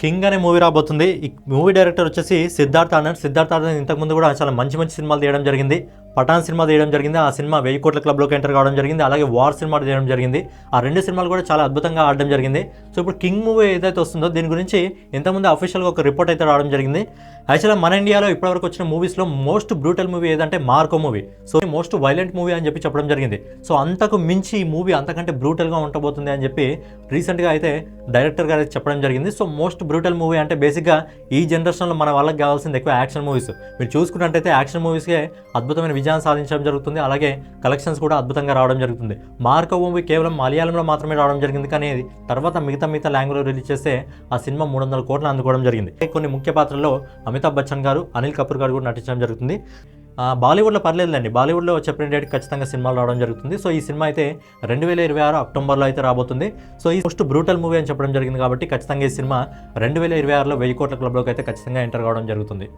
King అనే movie రాబోతుంది. ఈ మూవీ డైరెక్టర్ వచ్చేసి సిద్ధార్థ్ ఆనంద్. సిద్ధార్థ్ ఆనంద్ ఇంతకుముందు కూడా చాలా మంచి మంచి సినిమాలు తీయడం జరిగింది. పఠాన్ సినిమా తీయడం జరిగింది. ఆ సినిమా 1000 కోట్ల క్లబ్లోకి ఎంటర్ కావడం జరిగింది. అలాగే వార్ సినిమా తీయడం జరిగింది. ఆ రెండు సినిమాలు కూడా చాలా అద్భుతంగా ఆడడం జరిగింది. సో ఇప్పుడు కింగ్ మూవీ ఏదైతే వస్తుందో దీని గురించి ఇంతకుముందు అఫీషియల్గా ఒక రిపోర్ట్ అయితే రావడం జరిగింది. యాక్చువల్గా మన ఇండియాలో ఇప్పటివరకు వచ్చిన మూవీస్లో మోస్ట్ బ్రూటల్ మూవీ ఏదంటే Marco movie. So most violent movie అని చెప్పడం జరిగింది. సో అంతకు మించి ఈ మూవీ అంతకంటే బ్రూటల్గా ఉండబోతుంది అని చెప్పి రీసెంట్గా అయితే డైరెక్టర్ గారు చెప్పడం జరిగింది. సో మోస్ట్ బ్రూటల్ మూవీ అంటే బేసిక్గా ఈ జనరేషన్లో మన వాళ్ళకి కావాల్సింది ఎక్కువ యాక్షన్ మూవీస్. మీరు చూసుకున్నట్టయితే యాక్షన్ మూవీస్కే అద్భుతమైన విజయాన్ని సాధించడం జరుగుతుంది. అలాగే కలెక్షన్స్ కూడా అద్భుతంగా రావడం జరుగుతుంది. మార్కో మూవీ కేవలం మలయాళంలో మాత్రమే రావడం జరిగింది. కానీ తర్వాత మిగతా లాంగ్వేజ్లో రిలీజ్ చేస్తే ఆ సినిమా 300 కోట్లు అందుకోవడం జరిగింది. కొన్ని ముఖ్య పాత్రల్లో అమితాబ్ బచ్చన్ గారు, అనిల్ కపూర్ గారు కూడా నటించడం జరుగుతుంది. బాలీవుడ్లో పర్లేదులేండి. బాలీవుడ్లో చెప్పిన డేట్ ఖచ్చితంగా సినిమాలు రావడం జరుగుతుంది. సో ఈ సినిమా అయితే 2026 అక్టోబర్లో అయితే రాబోతుంది. సో ఈ మోస్ట్ బ్రూటల్ మూవీ అని చెప్పడం జరిగింది కాబట్టి ఖచ్చితంగా ఈ సినిమా 2026లో 1000 కోట్ల క్లబ్లోకి అయితే ఖచ్చితంగా ఎంటర్ కావడం జరుగుతుంది.